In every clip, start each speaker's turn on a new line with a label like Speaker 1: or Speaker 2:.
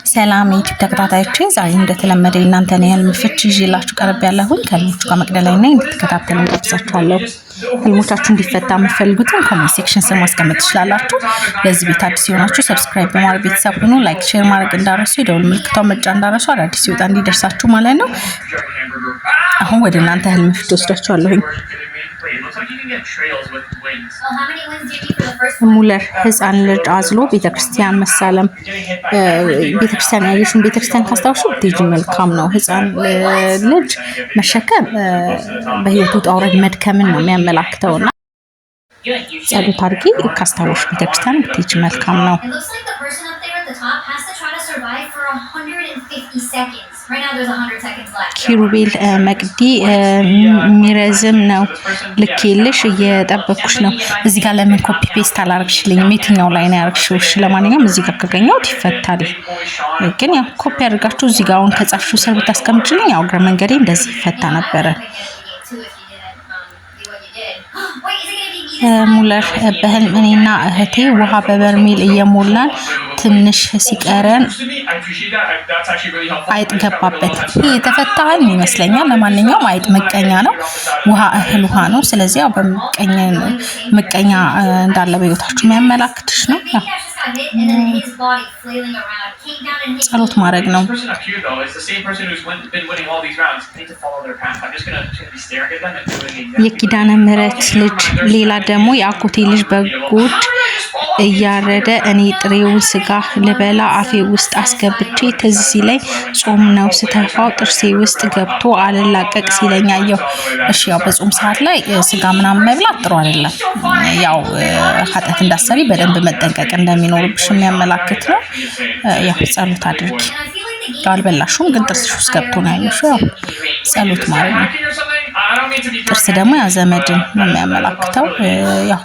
Speaker 1: ሰላም ዩቲዩብ ተከታታዮቼ ዛሬ እንደተለመደ እናንተን የህልም ፍቺ ይዤላችሁ ቀርብ ያለሁኝ ከህልሞቹ ጋር መቅደላይ ነኝ። እንድትከታተሉ ጋብዛችኋለሁ። ህልሞቻችሁ እንዲፈታ የምትፈልጉትን ኮሜንት ሴክሽን ስር ማስቀመጥ ትችላላችሁ። ለዚህ ቤት አዲስ የሆናችሁ ሰብስክራይብ በማድረግ ቤተሰብ ሁኑ። ላይክ፣ ሼር ማድረግ እንዳረሱ፣ የደወል ምልክቷን መጫን እንዳረሱ፣ አዳዲስ ሲወጣ እንዲደርሳችሁ ማለት ነው። አሁን ወደ እናንተ ህልም ፍቺ ወስዳችኋለሁኝ። ሙለር ህፃን ልጅ አዝሎ ቤተክርስቲያን መሳለም። ቤተክርስቲያን ያየሽውን ቤተክርስቲያን ካስታወሹ ብትሄጂ መልካም ነው። ህፃን ልጅ መሸከም በህይወቱ ውጣ ውረድ መድከምን ነው የሚያመላክተውና ጸሎት አድርጊ ካስታወሹ ቤተክርስቲያን ብትሄጂ መልካም ነው። ኪሩቤል መቅዲ የሚረዝም ነው ልኬልሽ እየጠበኩሽ ነው። እዚህ ጋር ለምን ኮፒ ፔስት አላረግሽልኝም? የትኛው ላይ ነው ያረግሽው? ለማንኛውም እዚህ ጋር ካገኘሁት ይፈታል። ግን ያው ኮፒ አድርጋችሁ እዚህ ጋር አሁን ከጻፍሽው ስር ብታስቀምጪልኝ ያው እግረ መንገዴ እንደዚህ ይፈታ ነበረ። ሙለር በህልም እኔና እህቴ ውሃ በበርሜል እየሞላን ትንሽ ሲቀረን አይጥ ገባበት። ይሄ የተፈታ ህልም ይመስለኛል። ለማንኛውም አይጥ ምቀኛ ነው። ውሃ እህል ውሃ ነው። ስለዚህ ያው ምቀኛ እንዳለ በህይወታችሁ የሚያመላክትሽ ነው። ጸሎት ማድረግ ነው። የኪዳነ ምህረት ልጅ ሌላ ደግሞ የአጎቴ ልጅ በጎች እያረደ እኔ ጥሬውን ስጋ ልበላ አፌ ውስጥ አስገብቼ ትዝ ሲለኝ ጾም ነው ስተፋው ጥርሴ ውስጥ ገብቶ አልላቀቅ ሲለኝ አየሁ። እሺ ያው በጾም ሰዓት ላይ ስጋ ምናምን መብላት ጥሩ አይደለም። ያው ኃጢአት እንዳሰሪ በደንብ መጠንቀቅ እንደሚኖርብሽ የሚያመላክት ነው። ያው ጸሎት አድርጊ። አልበላሽም ግን ጥርስሽ ውስጥ ገብቶ ነው ያየሽው። ያው ጸሎት ማለት ነው። ጥርስ ደግሞ ያ ዘመድን ነው የሚያመላክተው። ያው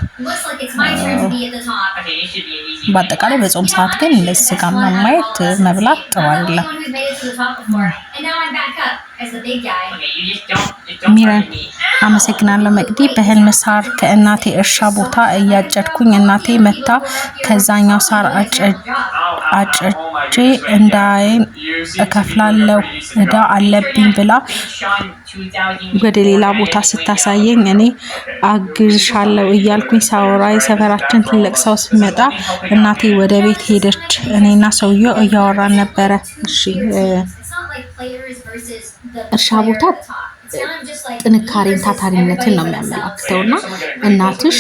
Speaker 1: በአጠቃላይ በጾም ሰዓት ግን እንደዚህ ስጋ ምናምን ማየት መብላት ጥሩ አይደለም። ሚረን አመሰግናለሁ መቅዲ። በህልም ሳር ከእናቴ እርሻ ቦታ እያጨድኩኝ እናቴ መታ ከዛኛው ሳር አጭጄ እንዳይን እከፍላለሁ እዳ አለብኝ ብላ ወደ ሌላ ቦታ ስታሳየኝ እኔ አግዝሻለሁ እያልኩኝ ሳወራ የሰፈራችን ትልቅ ሰው ሲመጣ እናቴ ወደ ቤት ሄደች። እኔና ሰውየው እያወራን ነበረ። እሺ እርሻ ቦታ ጥንካሬን ታታሪነትን ነው የሚያመላክተውና እናትሽ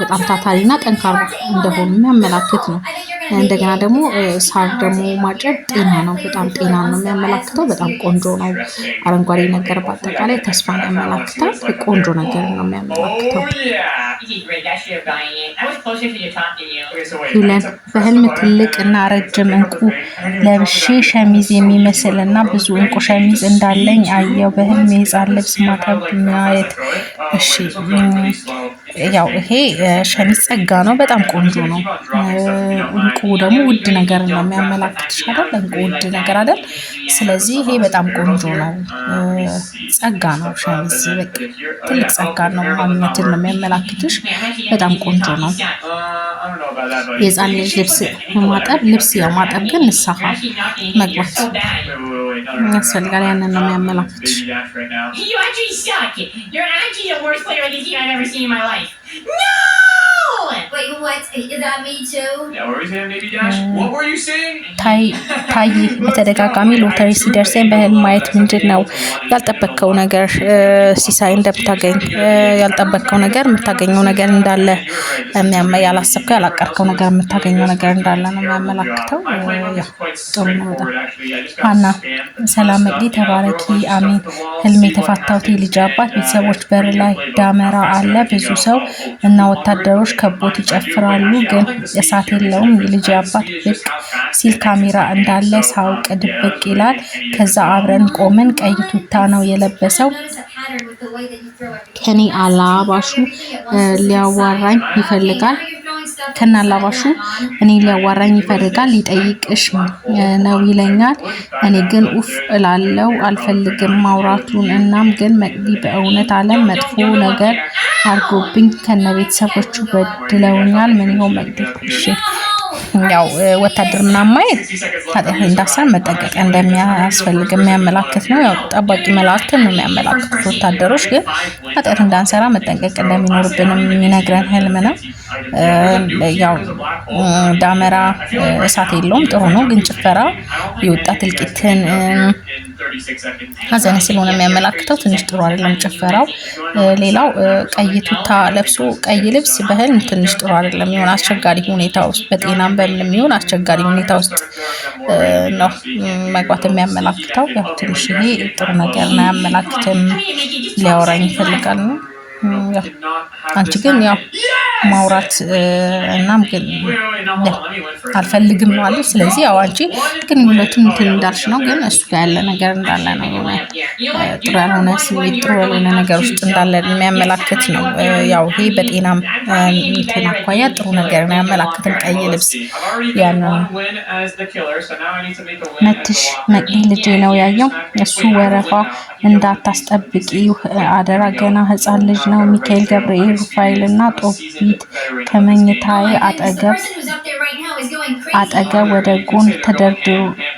Speaker 1: በጣም ታታሪና ጠንካራ እንደሆኑ የሚያመላክት ነው። እንደገና ደግሞ ሳር ደግሞ ማጨድ ጤና ነው። በጣም ጤና ነው የሚያመላክተው። በጣም ቆንጆ ነው። አረንጓዴ ነገር በአጠቃላይ ተስፋን ያመላክታል። ቆንጆ ነገር ነው የሚያመላክተው። ሄለን በህልም ትልቅ እና ረጅም እንቁ ለብሼ ሸሚዝ የሚመስል እና ብዙ እንቁ ሸሚዝ እንዳለኝ አየው። በህልም የህፃን ልብስ ማጠብ ማየት። እሺ ያው ይሄ ሸሚዝ ጸጋ ነው። በጣም ቆንጆ ነው። እንቁ ደግሞ ውድ ነገር ነው የሚያመላክትሽ አይደል? እንቁ ውድ ነገር አይደል? ስለዚህ ይሄ በጣም ቆንጆ ነው። ጸጋ ነው። ሸሚዝ በቃ ትልቅ ጸጋ ነው። ማንነትን ነው የሚያመላክትሽ። በጣም ቆንጆ ነው። የህፃን ልጅ ልብስ ማጠብ። ልብስ ያው ማጠብ ግን ንስሐ መግባት ያስፈልጋል። ያንን ነው የሚያመላክትሽ። ታይ በተደጋጋሚ ሎተሪ ሲደርሰኝ በህልም ማየት ምንድን ነው? ያልጠበቅከው ነገር ሲሳይ እንደምታገኝ፣ ያልጠበቅከው ነገር የምታገኘው ነገር እንዳለ ያላሰብከው ያላቀርከው ነገር የምታገኘው ነገር እንዳለ ነው የሚያመላክተው። ጥሩ ነው በጣም። ሀና ሰላም መቅዲ ተባረኪ አሜን። ህልም የተፋታሁት ልጅ አባት ቤተሰቦች በር ላይ ዳመራ አለ። ብዙ ሰው እና ወታደሮች ከቦት ይጨፍራሉ ግን እሳት የለውም። የልጅ አባት ብቅ ሲል ካሜራ እንዳለ ሳውቅ ድብቅ ይላል። ከዛ አብረን ቆምን። ቀይ ቱታ ነው የለበሰው። ከኔ አላባሹ ሊያዋራኝ ይፈልጋል። ከናላባሹ እኔ ሊያዋራኝ ይፈልጋል። ሊጠይቅሽ ነው ይለኛል። እኔ ግን ኡፍ እላለው አልፈልግም ማውራቱን። እናም ግን መቅዲ በእውነት ዓለም መጥፎ ነገር አርጎብኝ ከነ ቤተሰቦቹ በድለውኛል። ምን ይሆን መቅዲ? እሺ ያው ወታደር ምናምን ማየት ኃጢአት እንዳሰር መጠንቀቅ እንደሚያስፈልግ የሚያመላክት ነው። ያው ጠባቂ መላእክትን ነው የሚያመላክቱት። ወታደሮች ግን ኃጢአት እንዳንሰራ መጠንቀቅ እንደሚኖርብን የሚነግረን ህልም ነው። ያው ዳመራ እሳት የለውም ጥሩ ነው፣ ግን ጭፈራ የወጣት እልቂትን ሀዘን ስለሆነ የሚያመላክተው ትንሽ ጥሩ አይደለም ጭፈራው። ሌላው ቀይ ቱታ ለብሶ ቀይ ልብስ በህልም ትንሽ ጥሩ አይደለም። የሆነ አስቸጋሪ ሁኔታ ውስጥ በጤናም በምንም ይሁን አስቸጋሪ ሁኔታ ውስጥ ነው መግባት የሚያመላክተው። ያው ትንሽ ይሄ ጥሩ ነገር ነው አያመላክትም፣ ሊያወራኝ ይፈልጋል ነው። አንቺ ግን ያው ማውራት እናም ግን አልፈልግም ነው አለ። ስለዚህ ያው አንቺ ግን ሁለቱም እንትን እንዳልሽ ነው፣ ግን እሱ ጋር ያለ ነገር እንዳለ ነው። ጥሩ ያልሆነ ስሜት ጥሩ ያልሆነ ነገር ውስጥ እንዳለ የሚያመላክት ነው። ያው ይሄ በጤናም እንትን አኳያ ጥሩ ነገር ነው ያመላክትም። ቀይ ልብስ ያን መትሽ መቅዲ ልጄ ነው ያየው። እሱ ወረፋ እንዳታስጠብቂ አደራ፣ ገና ህፃን ልጅ ነው። ሚካኤል ገብርኤል ሩፋኤል እና ጦቢት ከመኝታዬ አጠገብ ወደ ጎን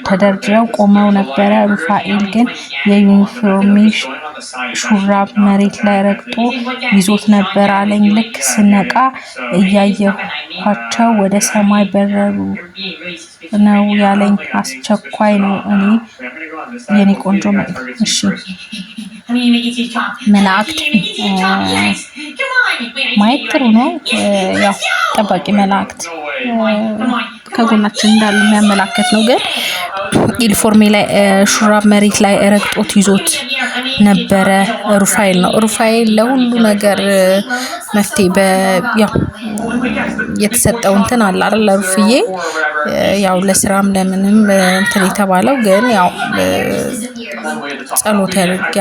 Speaker 1: ተደርድረው ቆመው ነበረ። ሩፋኤል ግን የዩኒፎርሜ ሹራብ መሬት ላይ ረግጦ ይዞት ነበር አለኝ። ልክ ስነቃ እያየኋቸው ወደ ሰማይ በረሩ ነው ያለኝ። አስቸኳይ ነው የኔ ቆንጆ። እሺ መላእክት ማየት ጥሩ ነው። ያው ጠባቂ መላእክት ከጎናችን እንዳሉ የሚያመላክት ነው። ግን ዩኒፎርሜ ላይ ሹራብ መሬት ላይ ረግጦት ይዞት ነበረ ሩፋኤል ነው። ሩፋኤል ለሁሉ ነገር መፍትሄ ያው የተሰጠው እንትን አለ አይደል? ለሩፍዬ ያው ለስራም ለምንም እንትን የተባለው ግን ያው ጸሎት ያድርግ።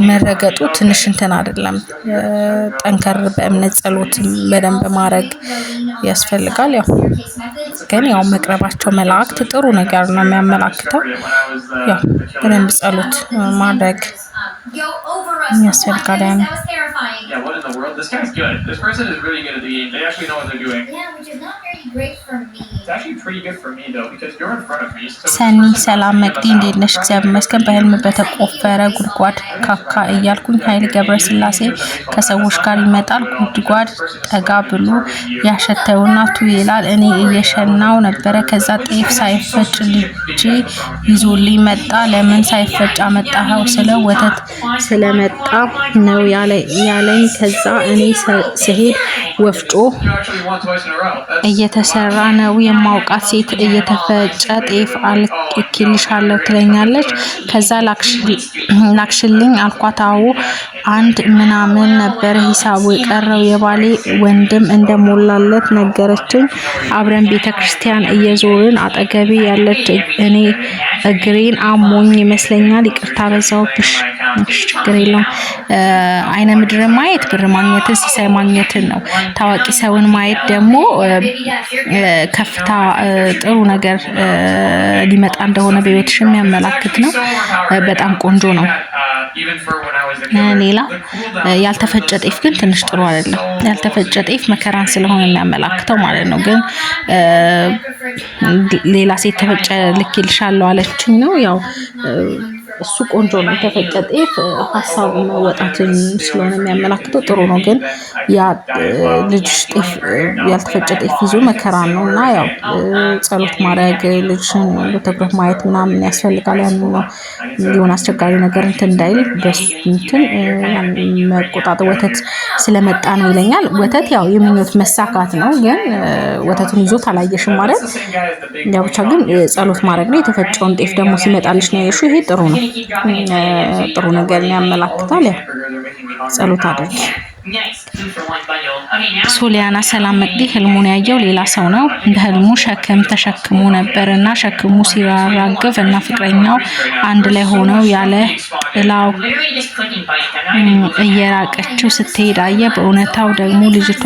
Speaker 1: መረገጡ ትንሽ እንትን አይደለም። ጠንከር በእምነት ጸሎት በደንብ ማድረግ ያስፈልጋል። ያው ግን ያው መቅረባቸው መላእክት ጥሩ ነገር ነው የሚያመላክተው። ያው በደንብ ጸሎት ማድረግ ያስፈልጋል።
Speaker 2: Yeah, what in the world? This guy's good. This person is really good at the game. They actually know what they're doing.
Speaker 3: Yeah, which is not very great for me.
Speaker 2: It's actually pretty good for me though, because you're in front of me.
Speaker 1: ሰኒ ሰላም መቅዲ እንዴት ነሽ? እግዚአብሔር ይመስገን። በህልም በተቆፈረ ጉድጓድ ካካ እያልኩኝ ኃይሌ ገብረስላሴ ከሰዎች ጋር ይመጣል። ጉድጓድ ጠጋ ብሎ ያሸተውና ቱ ይላል። እኔ እየሸናው ነበረ። ከዛ ጤፍ ሳይፈጭ ልጅ ይዞልኝ መጣ። ለምን ሳይፈጭ አመጣኸው? ስለ ወተት ስለመጣ ነው ያለኝ። ከዛ እኔ ስሄድ ወፍጮ እየተሰራ ነው የማውቃት ሴት እየተፈጨ ጤፍ አልክልሻለሁ ትለኛለች። ከዛ ላክሽልኝ አልኳት። አዎ አንድ ምናምን ነበር ሂሳቡ የቀረው። የባሌ ወንድም እንደሞላለት ነገረችኝ። አብረን ቤተክርስቲያን እየዞርን አጠገቤ ያለች እኔ እግሬን አሞኝ ይመስለኛል። ይቅርታ በዛውብሽ። ችግር የለውም። አይነ ምድር ማየት ብር ማግኘትን ሲሳይ ማግኘትን ነው። ታዋቂ ሰውን ማየት ደግሞ ከፍታ ጥሩ ነገር ሊመጣ እንደሆነ በህይወትሽ የሚያመላክት ነው። በጣም ቆንጆ ነው። ሌላ ያልተፈጨ ጤፍ ግን ትንሽ ጥሩ አይደለም። ያልተፈጨ ጤፍ መከራን ስለሆነ የሚያመላክተው ማለት ነው። ግን ሌላ ሴት ተፈጨ ልክልሻለሁ አለችኝ ነው ያው እሱ ቆንጆ ነው። የተፈጨ ጤፍ ሀሳብ መወጣትን ስለሆነ የሚያመላክተው ጥሩ ነው። ግን ያ ልጅ ጤፍ ያልተፈጨ ጤፍ ይዞ መከራ ነው እና ያው ጸሎት ማድረግ ልጅን በትኩረት ማየት ምናምን ያስፈልጋል። ያን ነው የሆነ አስቸጋሪ ነገር እንትን እንዳይል በሱ እንትን መቆጣጠር ወተት ስለመጣ ነው ይለኛል። ወተት ያው የምኞት መሳካት ነው። ግን ወተቱን ይዞት አላየሽም ማለት ያው ብቻ ግን ጸሎት ማድረግ ነው። የተፈጨውን ጤፍ ደግሞ ሲመጣልሽ ነው ያየሽው። ይሄ ጥሩ ነው። ጥሩ ነገር ያመላክታል። ያው ጸሎት አድርጊ። ሶሊያና ሰላም መቅዲ ህልሙን ያየው ሌላ ሰው ነው። በህልሙ ሸክም ተሸክሞ ነበርና ሸክሙ ሲራገፍ እና ፍቅረኛው አንድ ላይ ሆነው ያለ ጥላው እየራቀችው ስትሄድ አየ። በእውነታው ደግሞ ልጅቷ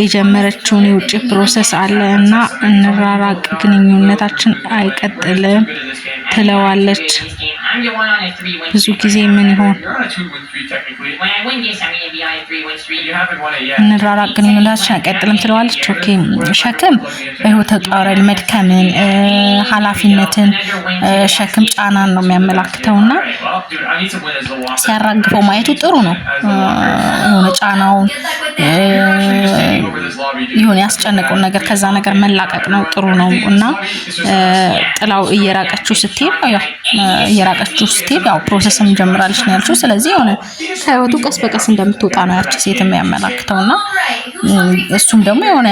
Speaker 1: የጀመረችውን የውጭ ፕሮሰስ አለ እና እንራራቅ ግንኙነታችን አይቀጥልም ትለዋለች። ብዙ ጊዜ ምን ይሆን እንራራቅ ግንኙነታችን አይቀጥልም ትለዋለች። ኦኬ ሸክም በህይወት ተጣረል መድከምን፣ ኃላፊነትን፣ ሸክም ጫናን ነው የሚያመላክተውና ሲያራግፈው ማየቱ ጥሩ ነው። የሆነ ጫናውን ይሁን ያስጨነቀውን ነገር ከዛ ነገር መላቀቅ ነው ጥሩ ነው እና ጥላው እየራቀችው ስትሄድ ያው ፕሮሰስም ጀምራለች ነው ያልችው። ስለዚህ የሆነ ከህይወቱ ቀስ በቀስ እንደምትወጣ ነው ያቺ ሴት የሚያመላክተውና እሱም ደግሞ የሆነ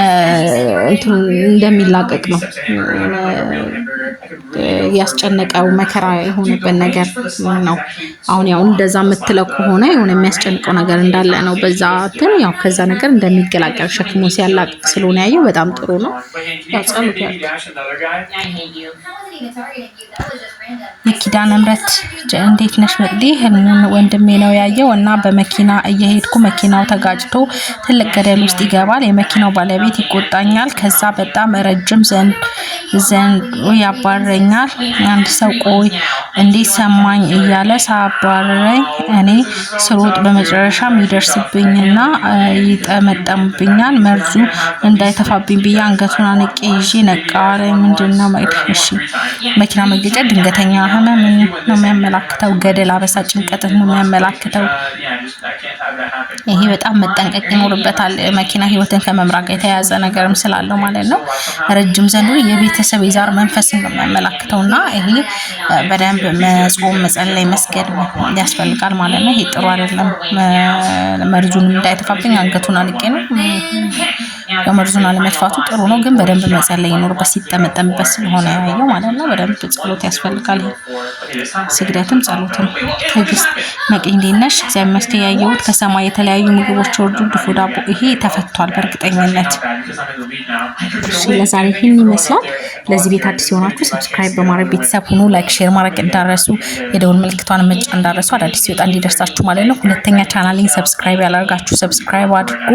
Speaker 1: እንደሚላቀቅ ነው ያስጨነቀው መከራ የሆነበት ነገር ነው። አሁን ያው እንደዛ የምትለው ከሆነ የሆነ የሚያስጨንቀው ነገር እንዳለ ነው። በዛ እንትን ያው ከዛ ነገር እንደሚገላገል ሸክሙ ሲያላቅቅ ስለሆነ ያየው በጣም ጥሩ ነው። ያው ጸሎት የኪዳነ ምሕረት እንዴት ነሽ መቅዲ? ህልሙን ወንድሜ ነው ያየው እና በመኪና እየሄድኩ መኪናው ተጋጭቶ ትልቅ ገደል ውስጥ ይገባል። የመኪናው ባለቤት ይቆጣኛል። ከዛ በጣም ረጅም ዘንድ ያባረኛል። አንድ ሰው ቆይ እንዴት ሰማኝ እያለ ሳባረረኝ እኔ ስሮጥ በመጨረሻም ይደርስብኝና ይጠመጠምብኛል። መርዙ እንዳይተፋብኝ ብዬ አንገቱን አንቄ ይዤ ነቃዋለ። ምንድነው እሺ መኪና መገጨት ድንገተኛ ህመም ነው የሚያመላክተው። ገደል አበሳ ጭንቀትን ነው የሚያመላክተው። ይሄ በጣም መጠንቀቅ ይኖርበታል። መኪና ህይወትን ከመምራት ጋር የተያያዘ ነገርም ስላለው ማለት ነው። ረጅም ዘንዱ የቤተሰብ የዛር መንፈስ ነው የሚያመላክተውና ይሄ በደንብ መጾም፣ መጸለይ፣ መስገድ ያስፈልጋል ማለት ነው። ይሄ ጥሩ አይደለም። መርዙን እንዳይተፋብኝ አንገቱን አንቄ ነው መርዙን አለመጥፋቱ ጥሩ ነው፣ ግን በደንብ መጸለይ ይኖርበት ሲጠመጠምበት ስለሆነ ያየው ማለት ነው። በደንብ ጸሎት ያስፈልጋል። ስግደትም ጸሎትም። ትዕግስት መቅኝ እንዴት ነሽ? እግዚአብሔር ይመስገን። ያየሁት ከሰማይ የተለያዩ ምግቦች ወርዱ ድፎ ዳቦ ይሄ ተፈቷል በእርግጠኝነት። እሺ ለዛሬ ይህን ይመስላል። ለዚህ ቤት አዲስ የሆናችሁ ሰብስክራይብ በማድረግ ቤተሰብ ሁኑ። ላይክ ሼር ማድረግ እንዳረሱ፣ የደውል ምልክቷን መጫን እንዳረሱ፣ አዳዲስ ሲወጣ እንዲደርሳችሁ ማለት ነው። ሁለተኛ ቻናሌን ሰብስክራይብ ያላደርጋችሁ ሰብስክራይብ አድርጉ።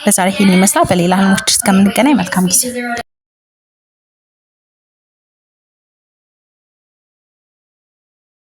Speaker 1: ለዛሬ ይህን ይመስላል። በሌላ ህልሞች እስከምንገናኝ መልካም ጊዜ